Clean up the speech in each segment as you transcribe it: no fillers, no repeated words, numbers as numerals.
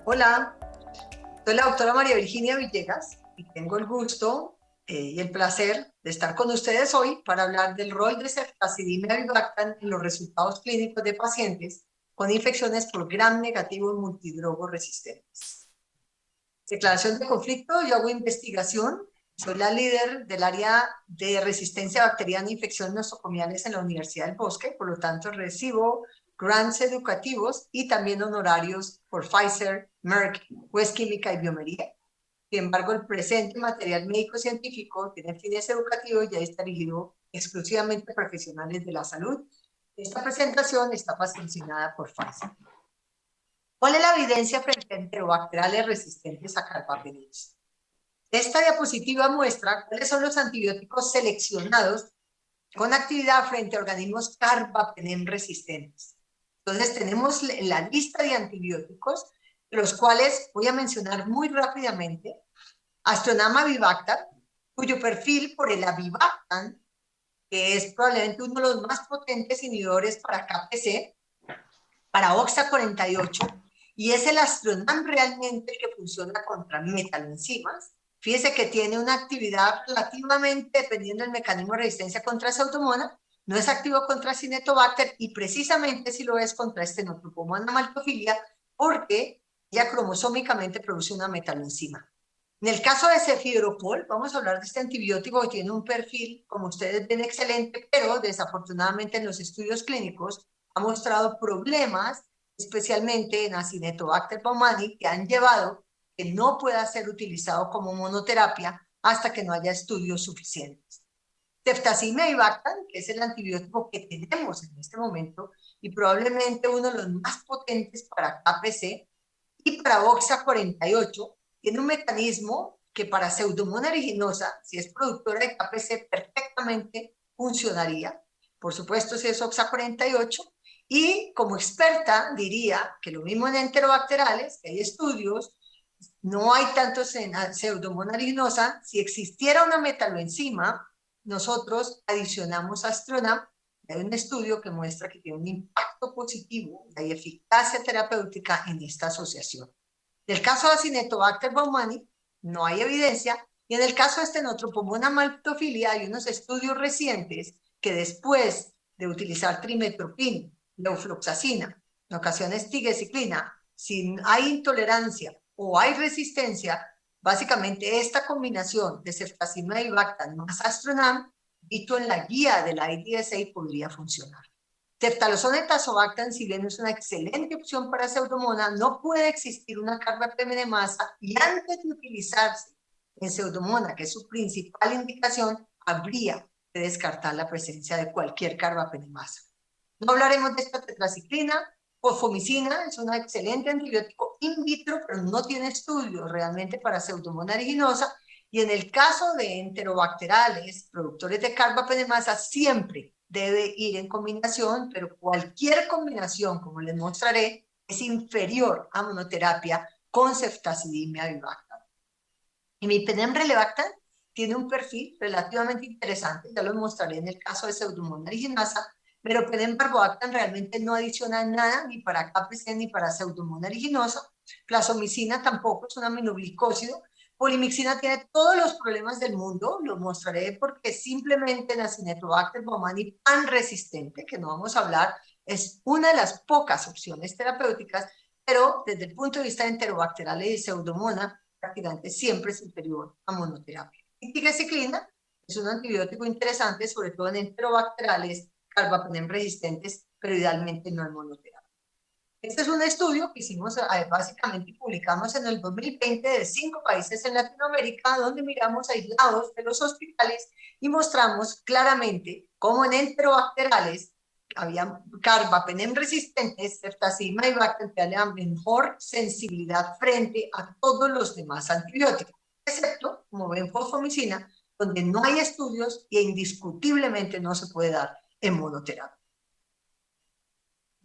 Hola, soy la doctora María Virginia Villegas y tengo el gusto y el placer de estar con ustedes hoy para hablar del rol de ceftazidime avibactam en los resultados clínicos de pacientes con infecciones por gram negativo multidrogo resistentes. Declaración de conflicto: yo hago investigación, soy la líder del área de resistencia bacteriana e infecciones nosocomiales en la Universidad del Bosque, por lo tanto recibo grants educativos y también honorarios por Pfizer, Merck, West Química y Biomería. Sin embargo, el presente material médico-científico tiene fines educativos y ya está dirigido exclusivamente a profesionales de la salud. Esta presentación está patrocinada por Pfizer. ¿Cuál es la evidencia frente a enterobacteriales resistentes a carbapenems? Esta diapositiva muestra cuáles son los antibióticos seleccionados con actividad frente a organismos carbapenem resistentes. Entonces tenemos la lista de antibióticos, de los cuales voy a mencionar muy rápidamente. Aztronam avibactam, cuyo perfil por el avibactam, que es probablemente uno de los más potentes inhibidores para KPC, para OXA48, y es el Aztronam realmente que funciona contra metaloenzimas. Fíjese que tiene una actividad relativamente, dependiendo del mecanismo de resistencia contra Pseudomonas, no es activo contra Cinetobacter y precisamente si lo es contra Stenotropomona maltophilia, porque ya cromosómicamente produce una metaloenzima. En el caso de cefidropol, vamos a hablar de este antibiótico que tiene un perfil, como ustedes ven, excelente, pero desafortunadamente en los estudios clínicos ha mostrado problemas, especialmente en Acinetobacter baumannii, que han llevado que no pueda ser utilizado como monoterapia hasta que no haya estudios suficientes. Ceftazidime avibactam, que es el antibiótico que tenemos en este momento y probablemente uno de los más potentes para KPC y para OXA48, tiene un mecanismo que para Pseudomonas aeruginosa, si es productora de KPC, perfectamente funcionaría. Por supuesto, si es OXA48. Y como experta, diría que lo mismo en enterobacterales, que hay estudios, no hay tantos en Pseudomonas aeruginosa. Si existiera una metaloenzima, nosotros adicionamos Aztronam. Hay un estudio que muestra que tiene un impacto positivo y hay eficacia terapéutica en esta asociación. En el caso de Acinetobacter baumannii no hay evidencia, y en el caso de Stenotropomona maltophilia hay unos estudios recientes que después de utilizar trimetoprim, levofloxacina, en ocasiones tigecyclina, si hay intolerancia o hay resistencia, básicamente esta combinación de ceftazidime avibactam más Aztronam, visto en la guía de la IDSA, podría funcionar. Ceftalozone tazobactam, si bien es una excelente opción para Pseudomonas, no puede existir una carbapenemasa y antes de utilizarse en Pseudomonas, que es su principal indicación, habría que descartar la presencia de cualquier carbapenemasa. No hablaremos de esta tetraciclina. Fosfomicina es un excelente antibiótico in vitro, pero no tiene estudios realmente para Pseudomonas aeruginosa. Y en el caso de enterobacterales, productores de carbapenemasa, siempre debe ir en combinación, pero cualquier combinación, como les mostraré, es inferior a monoterapia con ceftazidime avibactam. Imipenem relevactam tiene un perfil relativamente interesante, ya lo mostraré en el caso de Pseudomonas aeruginosa, pero Penem barboactam realmente no adiciona nada ni para KPC ni para Pseudomonas aeruginosa. Plasomicina tampoco, es un aminoglicósido. Polimixina tiene todos los problemas del mundo, lo mostraré porque simplemente en Acinetobacter baumannii pan resistente, que no vamos a hablar, es una de las pocas opciones terapéuticas, pero desde el punto de vista enterobacterial y Pseudomonas, prácticamente siempre es inferior a monoterapia. Y tigecyclina es un antibiótico interesante, sobre todo en enterobacteriales, carbapenem resistentes, pero idealmente no en monoterapia. Este es un estudio que hicimos básicamente y publicamos en el 2020 de 5 países en Latinoamérica, donde miramos aislados de los hospitales y mostramos claramente cómo en enterobacteriales había carbapenem resistentes, ceftazidime avibactam, tenían mejor sensibilidad frente a todos los demás antibióticos, excepto, como ven, fosfomicina, donde no hay estudios e indiscutiblemente no se puede dar en monoterapia.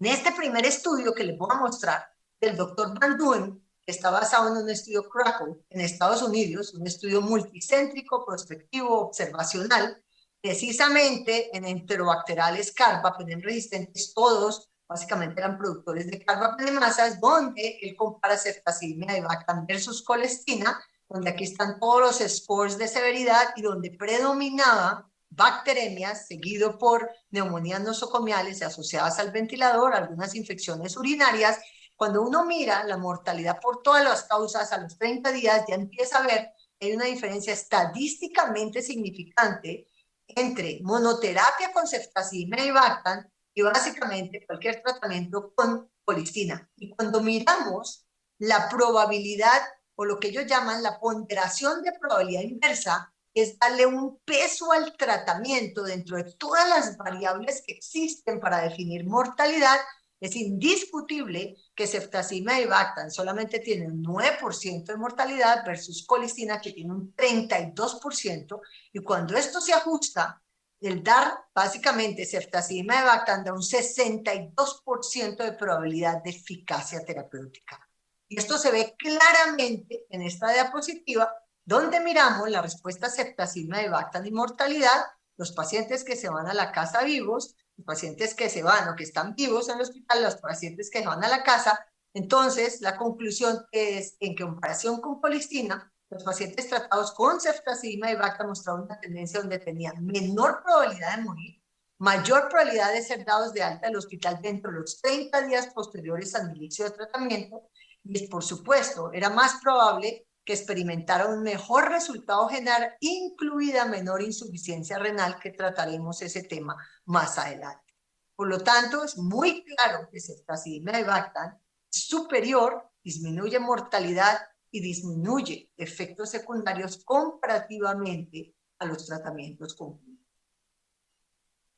En este primer estudio que les voy a mostrar, del doctor Van Duyn, que está basado en un estudio Krakow en Estados Unidos, un estudio multicéntrico, prospectivo, observacional, precisamente en enterobacteriales carbapenem resistentes, todos básicamente eran productores de carbapenemasas, donde él compara ceftazidime y Avibactam versus colestina, donde aquí están todos los scores de severidad y donde predominaba bacteremias, seguido por neumonías nosocomiales asociadas al ventilador, algunas infecciones urinarias. Cuando uno mira la mortalidad por todas las causas a los 30 días, ya empieza a ver que hay una diferencia estadísticamente significante entre monoterapia con ceftazidime y Avibactam y básicamente cualquier tratamiento con colistina. Y cuando miramos la probabilidad o lo que ellos llaman la ponderación de probabilidad inversa, es darle un peso al tratamiento dentro de todas las variables que existen para definir mortalidad. Es indiscutible que ceftazidime y Avibactam solamente tienen un 9% de mortalidad versus colistina que tiene un 32%, y cuando esto se ajusta, el dar básicamente ceftazidime y Avibactam da un 62% de probabilidad de eficacia terapéutica. Y esto se ve claramente en esta diapositiva, donde miramos la respuesta ceftazidime y Avibactam y mortalidad, los pacientes que se van a la casa vivos, los pacientes que se van o que están vivos en el hospital, los pacientes que van a la casa. Entonces, la conclusión es, en comparación con colistina, los pacientes tratados con ceftazidime y Avibactam mostraron una tendencia donde tenían menor probabilidad de morir, mayor probabilidad de ser dados de alta del hospital dentro de los 30 días posteriores al inicio de tratamiento, y por supuesto, era más probable que experimentaron un mejor resultado general, incluida menor insuficiencia renal, que trataremos ese tema más adelante. Por lo tanto, es muy claro que ceftazidime y Avibactam es superior, disminuye mortalidad y disminuye efectos secundarios comparativamente a los tratamientos con químicos.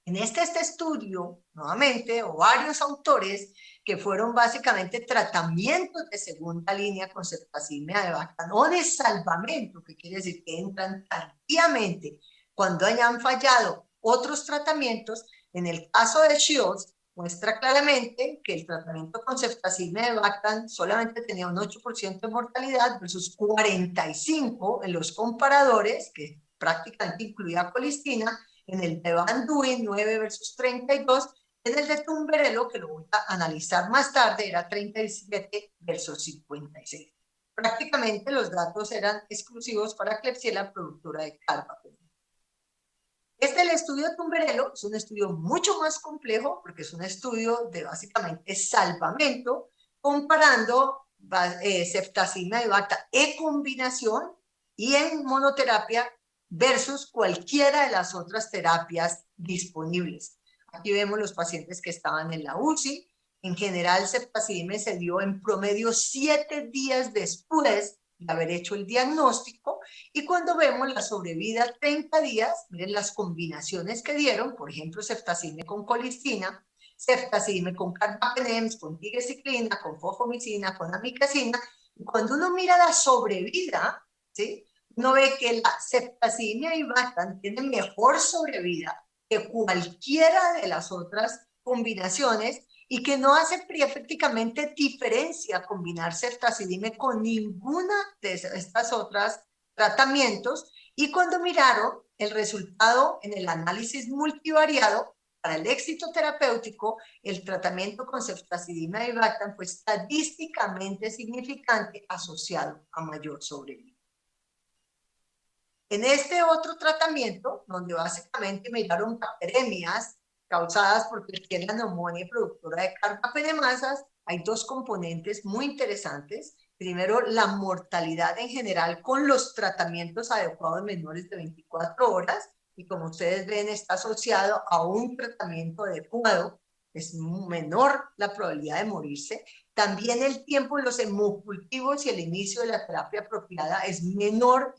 En este estudio, nuevamente, o varios autores que fueron básicamente tratamientos de segunda línea con ceftazidime y Avibactam, o de salvamento, que quiere decir que entran tardíamente cuando hayan fallado otros tratamientos. En el caso de Shields, muestra claramente que el tratamiento con ceftazidime y Avibactam solamente tenía un 8% de mortalidad versus 45% en los comparadores, que prácticamente incluía colistina. En el de Van Duyn, 9 versus 32, en el de Tumberello, que lo voy a analizar más tarde, era 37 versus 56. Prácticamente los datos eran exclusivos para Klebsiella, productora de carbapenem. Este es el estudio de Tumberello, es un estudio mucho más complejo porque es un estudio de básicamente salvamento, comparando ceftazidime y Avibactam en combinación y en monoterapia versus cualquiera de las otras terapias disponibles. Aquí vemos los pacientes que estaban en la UCI. En general, ceftazidime se dio en promedio 7 días después de haber hecho el diagnóstico, y cuando vemos la sobrevida 30 días, miren las combinaciones que dieron, por ejemplo, ceftazidime con colistina, ceftazidime con carbapenem, con tigecyclina, con fofomicina, con amikacina, y cuando uno mira la sobrevida, ¿sí?, uno ve que la ceftazidime y Avibactam tiene mejor sobrevida que cualquiera de las otras combinaciones, y que no hace prácticamente diferencia combinar ceftazidime con ninguna de estas otras tratamientos. Y cuando miraron el resultado en el análisis multivariado para el éxito terapéutico, el tratamiento con ceftazidime y Avibactam fue estadísticamente significante asociado a mayor sobrevida. En este otro tratamiento, donde básicamente miraron bacteremias causadas por Klebsiella pneumoniae productora de carbapenemasas, hay dos componentes muy interesantes. Primero, la mortalidad en general con los tratamientos adecuados menores de 24 horas, y como ustedes ven, está asociado a un tratamiento adecuado, es menor la probabilidad de morirse. También el tiempo en los hemocultivos y el inicio de la terapia apropiada es menor,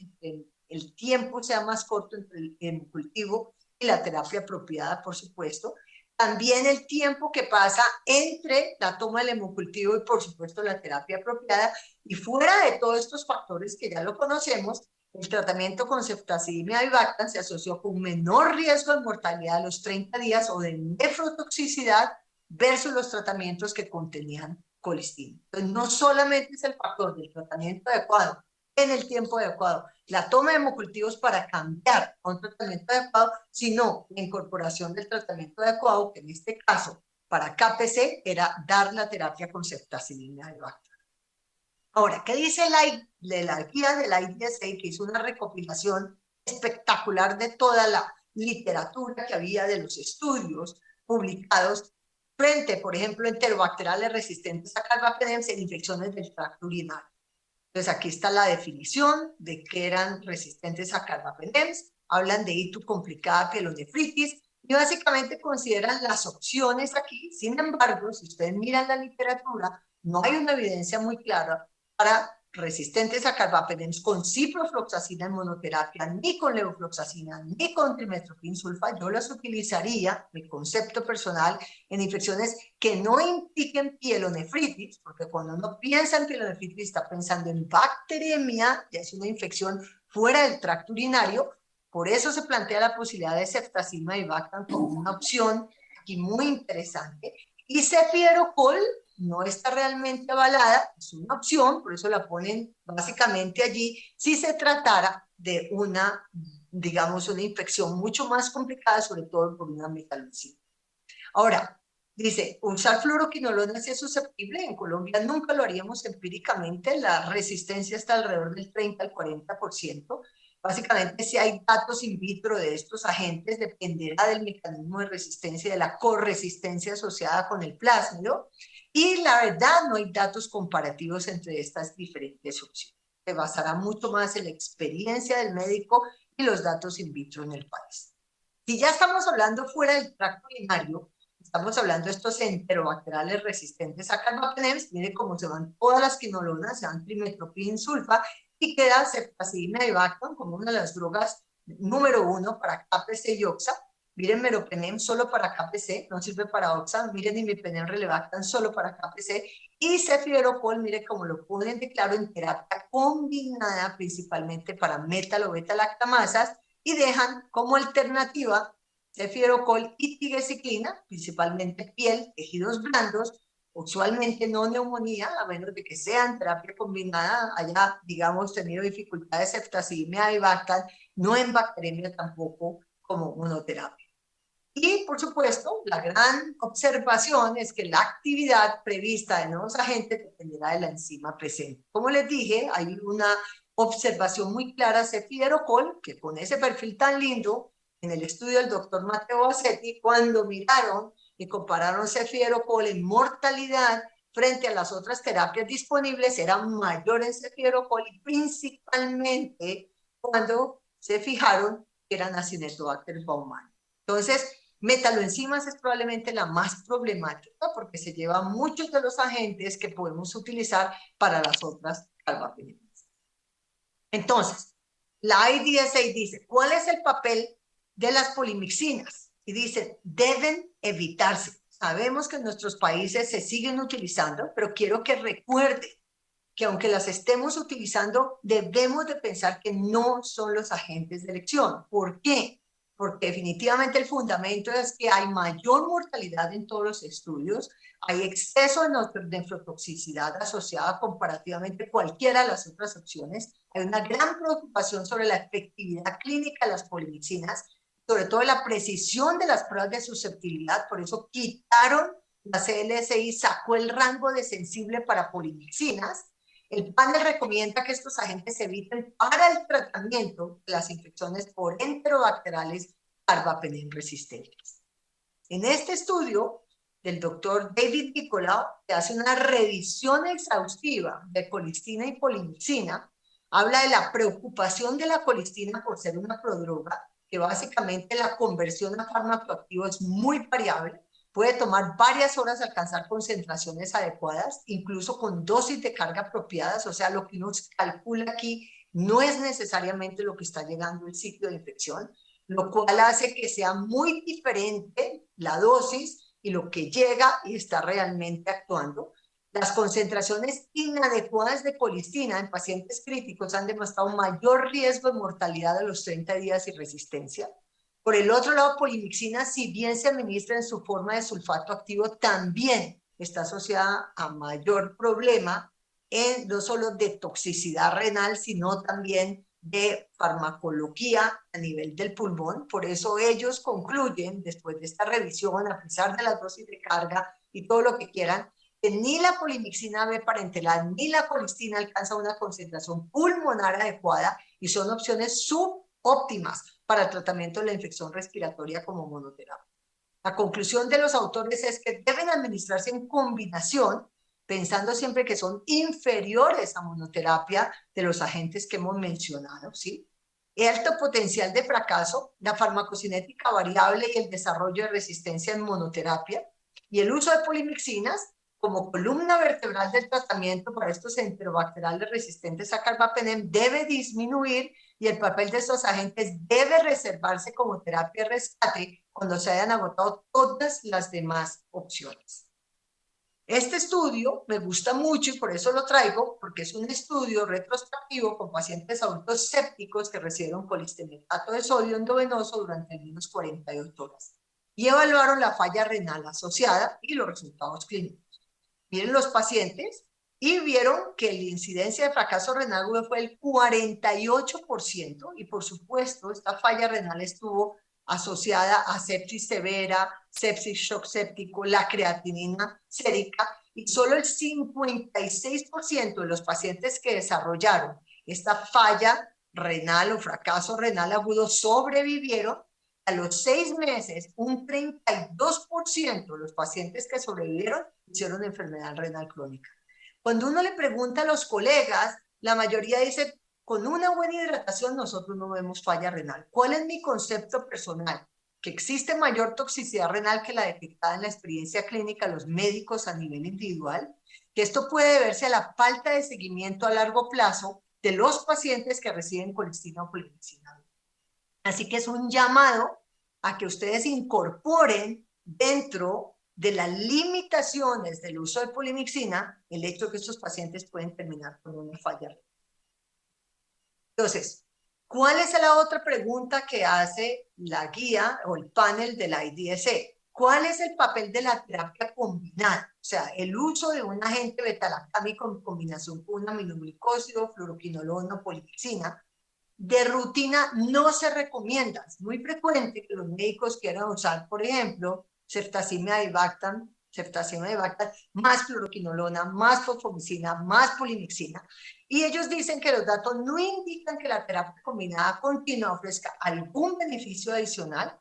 el tiempo sea más corto entre el hemocultivo y la terapia apropiada, por supuesto. También el tiempo que pasa entre la toma del hemocultivo y, por supuesto, la terapia apropiada. Y fuera de todos estos factores que ya lo conocemos, el tratamiento con ceftazidime y Avibactam se asoció con un menor riesgo de mortalidad a los 30 días o de nefrotoxicidad versus los tratamientos que contenían colistina. Entonces, no solamente es el factor del tratamiento adecuado en el tiempo adecuado, la toma de hemocultivos para cambiar a un tratamiento adecuado, sino la incorporación del tratamiento adecuado, que en este caso para KPC era dar la terapia con ceftazidime y Bacta. Ahora, ¿qué dice la guía de la IDSA, que hizo una recopilación espectacular de toda la literatura que había de los estudios publicados frente, por ejemplo, enterobacteriales resistentes a carbapenems en infecciones del tracto urinario? Entonces, aquí está la definición de que eran resistentes a carbapenems, hablan de ITU complicada pielonefritis, y básicamente consideran las opciones aquí. Sin embargo, si ustedes miran la literatura, no hay una evidencia muy clara para resistentes a carbapenems con ciprofloxacina en monoterapia, ni con levofloxacina, ni con trimestoprim sulfa. Yo las utilizaría, mi concepto personal, en infecciones que no impliquen pielonefritis, porque cuando uno piensa en pielonefritis está pensando en bacteremia, ya es una infección fuera del tracto urinario. Por eso se plantea la posibilidad de ceftazidime y Bactam como una opción aquí muy interesante. Y cefidorocol no está realmente avalada, es una opción, por eso la ponen básicamente allí, si se tratara de una, digamos, una infección mucho más complicada, sobre todo por una metalocina. Ahora, dice, usar fluoroquinolona si es susceptible. En Colombia nunca lo haríamos empíricamente, la resistencia está alrededor del 30 al 40%. Básicamente, si hay datos in vitro de estos agentes, dependerá del mecanismo de resistencia y de la corresistencia asociada con el plásmido. Y la verdad, no hay datos comparativos entre estas diferentes opciones. Se basará mucho más en la experiencia del médico y los datos in vitro en el país. Si ya estamos hablando fuera del tracto urinario, estamos hablando de estos enterobacteriales resistentes a carbapenems, mire cómo se van todas las quinolonas, se van trimestoprim sulfa, y queda ceftazidime y Bactam como una de las drogas número 1 para KPC y OXA. Miren meropenem solo para KPC, no sirve para OXA. Miren imipenem relevactam solo para KPC. Y cefidorocol, mire cómo lo ponen de claro en terapia combinada principalmente para metal o beta-lactamasas, y dejan como alternativa cefidorocol y tigecyclina, principalmente piel, tejidos blandos, usualmente no neumonía, a menos de que sean terapia combinada, haya, digamos, tenido dificultades ceftazidime y Bactam, no en bacteremia tampoco como monoterapia. Y, por supuesto, la gran observación es que la actividad prevista de nuevos agentes dependerá de la enzima presente. Como les dije, hay una observación muy clara, cefidorocol, que con ese perfil tan lindo, en el estudio del doctor Matteo Bassetti, cuando miraron y compararon cefidorocol en mortalidad frente a las otras terapias disponibles, era mayor en cefidorocol, y principalmente cuando se fijaron que eran Acinetobacter baumannii. Entonces, metaloenzimas es probablemente la más problemática porque se lleva muchos de los agentes que podemos utilizar para las otras carbapenemas. Entonces, la IDSA dice, ¿cuál es el papel de las polimixinas? Y dice, deben evitarse. Sabemos que en nuestros países se siguen utilizando, pero quiero que recuerden que aunque las estemos utilizando, debemos de pensar que no son los agentes de elección. ¿Por qué? Porque definitivamente el fundamento es que hay mayor mortalidad en todos los estudios, hay exceso de nefrotoxicidad asociada comparativamente a cualquiera de las otras opciones, hay una gran preocupación sobre la efectividad clínica de las polimixinas, sobre todo la precisión de las pruebas de susceptibilidad, por eso quitaron la CLSI, sacó el rango de sensible para polimixinas. El panel recomienda que estos agentes se eviten para el tratamiento de las infecciones por enterobacteriales carbapenem resistentes. En este estudio del doctor David Nicolau, que hace una revisión exhaustiva de colistina y polimixina, habla de la preocupación de la colistina por ser una prodroga, que básicamente la conversión a fármaco activo es muy variable, puede tomar varias horas alcanzar concentraciones adecuadas, incluso con dosis de carga apropiadas, o sea, lo que uno calcula aquí no es necesariamente lo que está llegando al sitio de infección, lo cual hace que sea muy diferente la dosis y lo que llega y está realmente actuando. Las concentraciones inadecuadas de colistina en pacientes críticos han demostrado mayor riesgo de mortalidad a los 30 días y resistencia. Por el otro lado, polimixina, si bien se administra en su forma de sulfato activo, también está asociada a mayor problema en no solo de toxicidad renal, sino también de farmacología a nivel del pulmón. Por eso ellos concluyen, después de esta revisión, a pesar de las dosis de carga y todo lo que quieran, que ni la polimixina B parenteral ni la colistina alcanza una concentración pulmonar adecuada y son opciones subóptimas para el tratamiento de la infección respiratoria como monoterapia. La conclusión de los autores es que deben administrarse en combinación, pensando siempre que son inferiores a monoterapia de los agentes que hemos mencionado, ¿sí? El alto potencial de fracaso, la farmacocinética variable y el desarrollo de resistencia en monoterapia, y el uso de polimixinas como columna vertebral del tratamiento para estos enterobacteriales resistentes a carbapenem debe disminuir y el papel de estos agentes debe reservarse como terapia de rescate cuando se hayan agotado todas las demás opciones. Este estudio me gusta mucho y por eso lo traigo, porque es un estudio retrospectivo con pacientes adultos sépticos que recibieron colistemetato de sodio endovenoso durante al menos 48 horas y evaluaron la falla renal asociada y los resultados clínicos. Miren los pacientes y vieron que la incidencia de fracaso renal agudo fue el 48% y por supuesto esta falla renal estuvo asociada a sepsis severa, sepsis shock séptico, la creatinina sérica y solo el 56% de los pacientes que desarrollaron esta falla renal o fracaso renal agudo sobrevivieron. A los 6 meses, un 32% de los pacientes que sobrevivieron hicieron enfermedad renal crónica. Cuando uno le pregunta a los colegas, la mayoría dice, con una buena hidratación nosotros no vemos falla renal. ¿Cuál es mi concepto personal? Que existe mayor toxicidad renal que la detectada en la experiencia clínica de los médicos a nivel individual, que esto puede deberse a la falta de seguimiento a largo plazo de los pacientes que reciben colistina o polimixina. Así que es un llamado a que ustedes incorporen dentro de las limitaciones del uso de polimixina el hecho de que estos pacientes pueden terminar con una falla renal. Entonces, ¿cuál es la otra pregunta que hace la guía o el panel de la IDS? ¿Cuál es el papel de la terapia combinada? O sea, el uso de un agente beta-lactámico en combinación con un aminoglicósido, fluoroquinolona o polimixina. De rutina no se recomienda. Es muy frecuente que los médicos quieran usar, por ejemplo, ceftazimia y Bactam, más fluoroquinolona, más fosfomicina, más polimixina. Y ellos dicen que los datos no indican que la terapia combinada continua ofrezca algún beneficio adicional.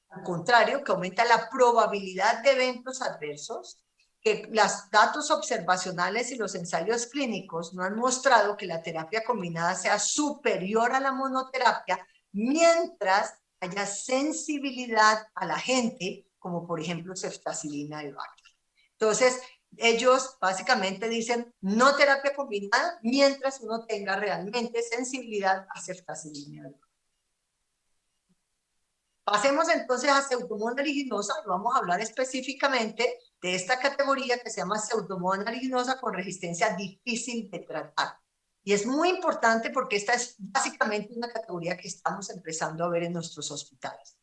Al contrario, que aumenta la probabilidad de eventos adversos, que los datos observacionales y los ensayos clínicos no han mostrado que la terapia combinada sea superior a la monoterapia mientras haya sensibilidad a la gente, como por ejemplo ceftazidima y Bactam. Entonces, ellos básicamente dicen no terapia combinada mientras uno tenga realmente sensibilidad a ceftazidima y Bactam. Pasemos entonces a Pseudomonas aeruginosa y vamos a hablar específicamente de esta categoría que se llama Pseudomonas aeruginosa con resistencia difícil de tratar. Y es muy importante porque esta es básicamente una categoría que estamos empezando a ver en nuestros hospitales.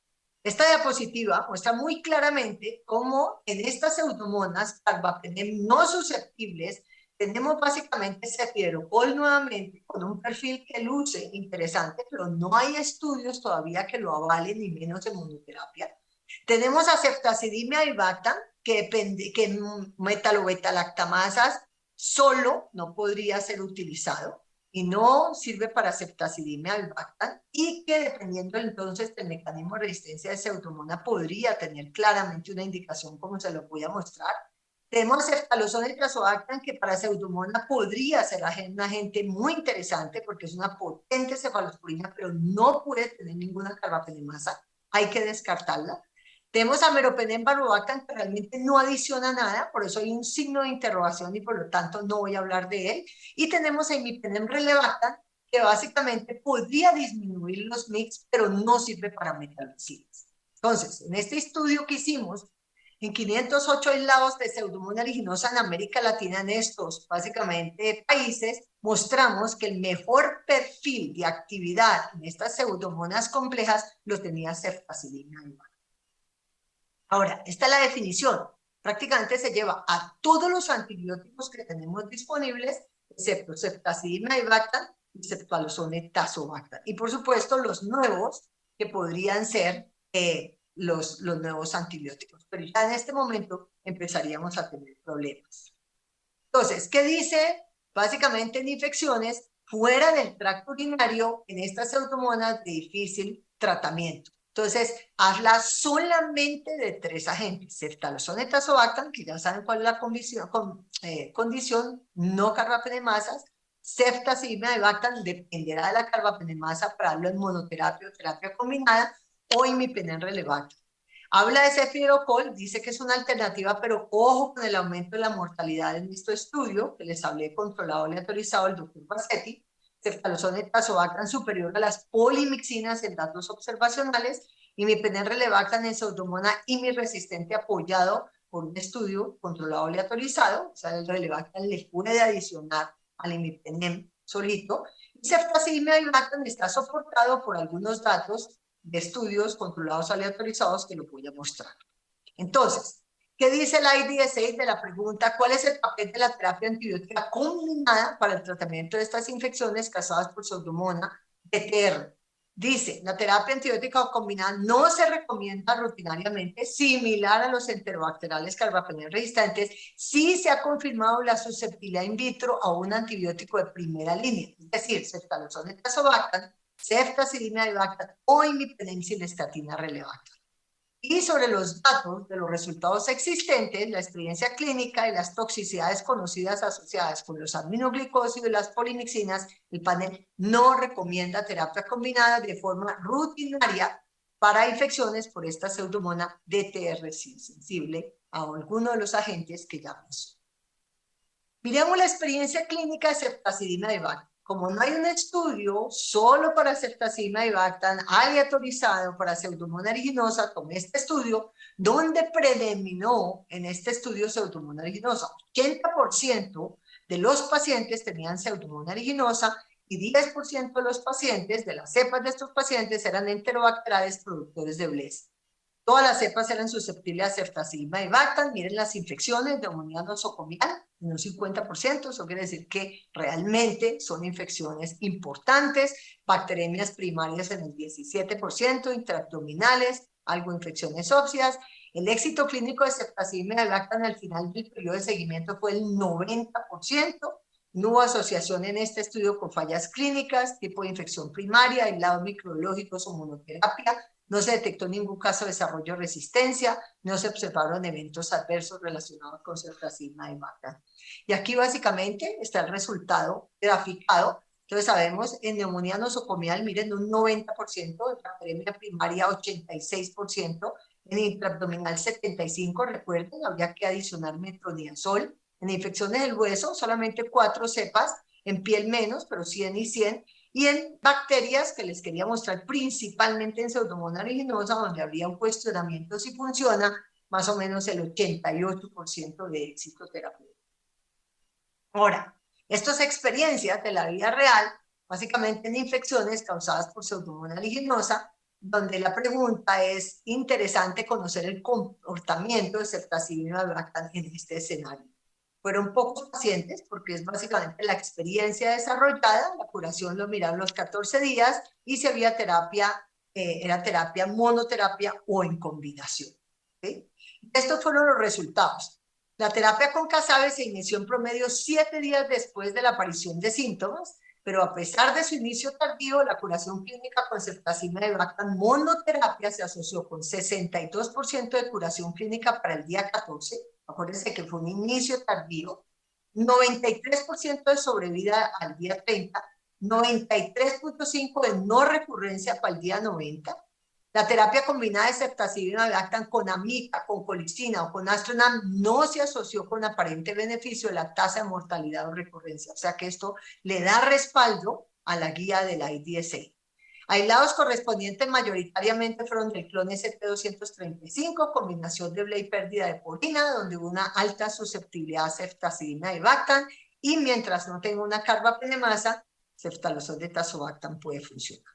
Esta diapositiva muestra muy claramente cómo en estas pseudomonas carbapenem no susceptibles tenemos básicamente cefidrocol nuevamente con un perfil que luce interesante, pero no hay estudios todavía que lo avalen, ni menos en monoterapia. Tenemos a ceftazidima y Bactam, que metalobeta-lactamasas solo no podría ser utilizado y no sirve para ceftazidima y Bactam, y que dependiendo entonces del mecanismo de resistencia de pseudomonas podría tener claramente una indicación como se lo voy a mostrar. Tenemos ceftalozona y trazobactam, que para pseudomonas podría ser un agente muy interesante porque es una potente cefalosporina, pero no puede tener ninguna carbapenemasa. Hay que descartarla. Tenemos a meropenem varovactam, que realmente no adiciona nada, por eso hay un signo de interrogación y por lo tanto no voy a hablar de él. Y tenemos a imipenem relevactam, que básicamente podría disminuir los mix, pero no sirve para metalocinas. Entonces, en este estudio que hicimos, en 508 aislados de Pseudomonas aeruginosa en América Latina, en estos básicamente países, mostramos que el mejor perfil de actividad en estas pseudomonas complejas lo tenía ceftazidima y Bactam. Ahora, esta es la definición. Prácticamente se lleva a todos los antibióticos que tenemos disponibles, excepto ceftazidima y Bactam, y ceftalozone tazobactam. Y por supuesto los nuevos que podrían ser los nuevos antibióticos. Pero ya en este momento empezaríamos a tener problemas. Entonces, ¿qué dice? Básicamente en infecciones fuera del tracto urinario en estas pseudomonas de difícil tratamiento. Entonces, hazla solamente de 3 agentes: ceftalozone tazobactam, que ya saben cuál es la condición, no carbapenemasas; ceftazidime avibactam, dependerá de la carbapenemasa para darlo en monoterapia o terapia combinada; o imipenem relevactam. Habla de cefirocol, dice que es una alternativa, pero ojo con el aumento de la mortalidad en este estudio, que les hablé, controlado aleatorizado, el doctor Bassetti. Ceftalozone tazobactam superior a las polimixinas en datos observacionales, y imipenem relevactam en pseudomonas imiresistente apoyado por un estudio controlado aleatorizado. O sea, el relevactam le puede adicionar al imipenem solito. Y ceftazidime avibactam está soportado por algunos datos de estudios controlados aleatorizados que lo voy a mostrar. Entonces, ¿qué dice la IDS-6 de la pregunta cuál es el papel de la terapia antibiótica combinada para el tratamiento de estas infecciones causadas por pseudomonas DTR? Dice, la terapia antibiótica combinada no se recomienda rutinariamente, similar a los enterobacteriales carbapenem resistentes, si se ha confirmado la susceptibilidad in vitro a un antibiótico de primera línea, es decir, ceftalozone tazobactam, ceftazidime avibactam o imipenem cilestatina relevactam. Y sobre los datos de los resultados existentes, la experiencia clínica y las toxicidades conocidas asociadas con los aminoglicósidos y las polimixinas, el panel no recomienda terapia combinada de forma rutinaria para infecciones por esta pseudomonas DTR sensible a alguno de los agentes que ya mencioné. Miremos la experiencia clínica de ceftazidime avibactam. Como no hay un estudio solo para ceftazidime avibactam aleatorizado para pseudomonas aeruginosa, tomé este estudio donde predominó en este estudio pseudomonas aeruginosa. 80% de los pacientes tenían pseudomonas aeruginosa y 10% de los pacientes, de las cepas de estos pacientes, eran enterobacteriales productores de BLES. Todas las cepas eran susceptibles a ceftazidime avibactam. Miren las infecciones de neumonía nosocomial, en un 50%, eso quiere decir que realmente son infecciones importantes. Bacteremias primarias en el 17%, intraabdominales, algo infecciones óseas. El éxito clínico de ceftazidime avibactam al final del periodo de seguimiento fue el 90%. No hubo asociación en este estudio con fallas clínicas, tipo de infección primaria, aislados microbiológicos o monoterapia. No se detectó ningún caso de desarrollo de resistencia, no se observaron eventos adversos relacionados con ceftazidime avibactam. Y aquí básicamente está el resultado graficado. Entonces sabemos en neumonía nosocomial, miren, un 90%, en bacteremia primaria 86%, en intraabdominal 75%, recuerden, habría que adicionar metronidazol. En infecciones del hueso, solamente 4 cepas, en piel menos, pero 100 y 100, y en bacterias, que les quería mostrar principalmente en pseudomonas aeruginosa, donde habría un cuestionamiento si funciona, más o menos el 88% de éxito terapéutico. Ahora, estas experiencias de la vida real, básicamente en infecciones causadas por pseudomonas aeruginosa, donde la pregunta es interesante conocer el comportamiento de ceftazidime avibactam en este escenario. Fueron pocos pacientes porque es básicamente la experiencia desarrollada, la curación lo miraron los 14 días y si había terapia, era terapia monoterapia o en combinación. ¿Sí? Estos fueron los resultados. La terapia con Casabe se inició en promedio 7 días después de la aparición de síntomas, pero a pesar de su inicio tardío, la curación clínica con ceftazidime avibactam monoterapia se asoció con 62% de curación clínica para el día 14. Acuérdense que fue un inicio tardío, 93% de sobrevida al día 30, 93.5% de no recurrencia para el día 90. La terapia combinada de ceftazidime avibactam con amica, con colicina o con astronam no se asoció con aparente beneficio de la tasa de mortalidad o recurrencia. O sea que esto le da respaldo a la guía de la IDSA. Aislados correspondientes mayoritariamente fueron del clon ST235, combinación de BLA y pérdida de purina, donde hubo una alta susceptibilidad a ceftazidime avibactam, y mientras no tenga una carbapenemasa, ceftalozone tazobactam puede funcionar.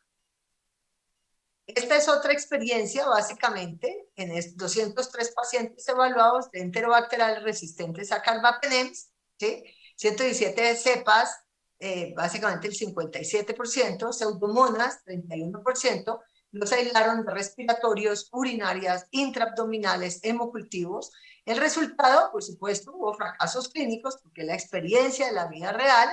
Esta es otra experiencia, básicamente, en 203 pacientes evaluados de enterobacteriales resistentes a carbapenems, ¿sí? 117 cepas básicamente el 57%, Pseudomonas 31%, los aislaron de respiratorios, urinarias, intraabdominales, hemocultivos. El resultado, por supuesto, hubo fracasos clínicos porque la experiencia de la vida real,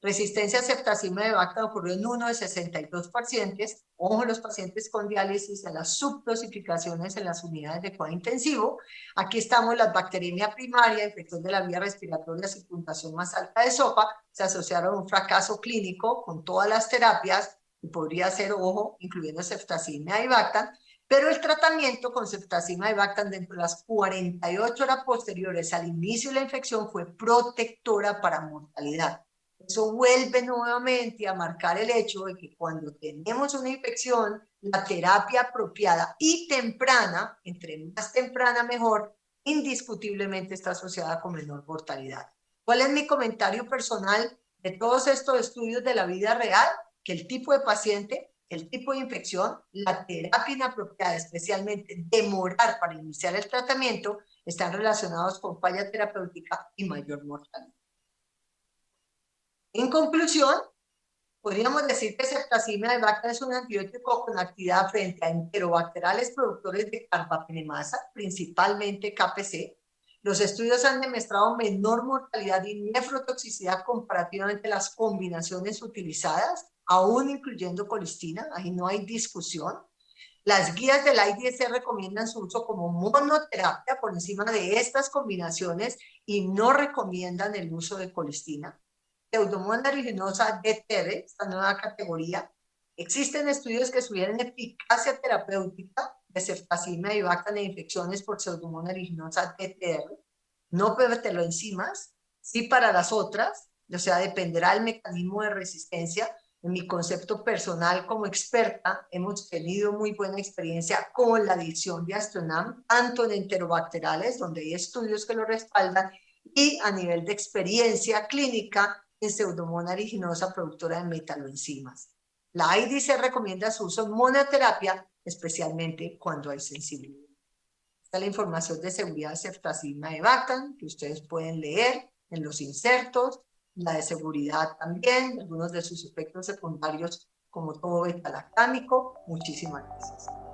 resistencia a ceftazima de Bacta ocurrió en uno de 62 pacientes, ojo, los pacientes con diálisis, en las subdosificaciones en las unidades de cuidado intensivo. Aquí estamos, la bacteriemia primaria, infección de la vía respiratoria y puntuación más alta de SOPA, se asociaron a un fracaso clínico con todas las terapias, y podría ser, ojo, incluyendo ceftazimia y Bactam, pero el tratamiento con ceftazimia y Bactam dentro de las 48 horas posteriores al inicio de la infección fue protectora para mortalidad. Eso vuelve nuevamente a marcar el hecho de que cuando tenemos una infección, la terapia apropiada y temprana, entre más temprana mejor, indiscutiblemente está asociada con menor mortalidad. ¿Cuál es mi comentario personal de todos estos estudios de la vida real? Que el tipo de paciente, el tipo de infección, la terapia inapropiada, especialmente demorar para iniciar el tratamiento, están relacionados con falla terapéutica y mayor mortalidad. En conclusión, podríamos decir que ceftazimia de Bacta es un antibiótico con actividad frente a enterobacteriales productores de carbapenemasa, principalmente KPC. Los estudios han demostrado menor mortalidad y nefrotoxicidad comparativamente a las combinaciones utilizadas, aún incluyendo colistina, ahí no hay discusión. Las guías del IDS recomiendan su uso como monoterapia por encima de estas combinaciones y no recomiendan el uso de colistina. Pseudomonas aeruginosa DTR, esta nueva categoría. Existen estudios que sugieren eficacia terapéutica de ceftazimia y Bactam en infecciones por Pseudomonas aeruginosa DTR, no enzimas, sí para las otras, o sea, dependerá del mecanismo de resistencia. En mi concepto personal como experta, hemos tenido muy buena experiencia con la adición de Astronam, tanto en enterobacteriales, donde hay estudios que lo respaldan, y a nivel de experiencia clínica en Pseudomonas aeruginosa productora de metaloenzimas. La IDC recomienda su uso en monoterapia, especialmente cuando hay sensibilidad. Esta es la información de seguridad de ceftazimia de Bactam, que ustedes pueden leer en los insertos, la de seguridad también, algunos de sus efectos secundarios como todo beta-lactámico. Muchísimas gracias.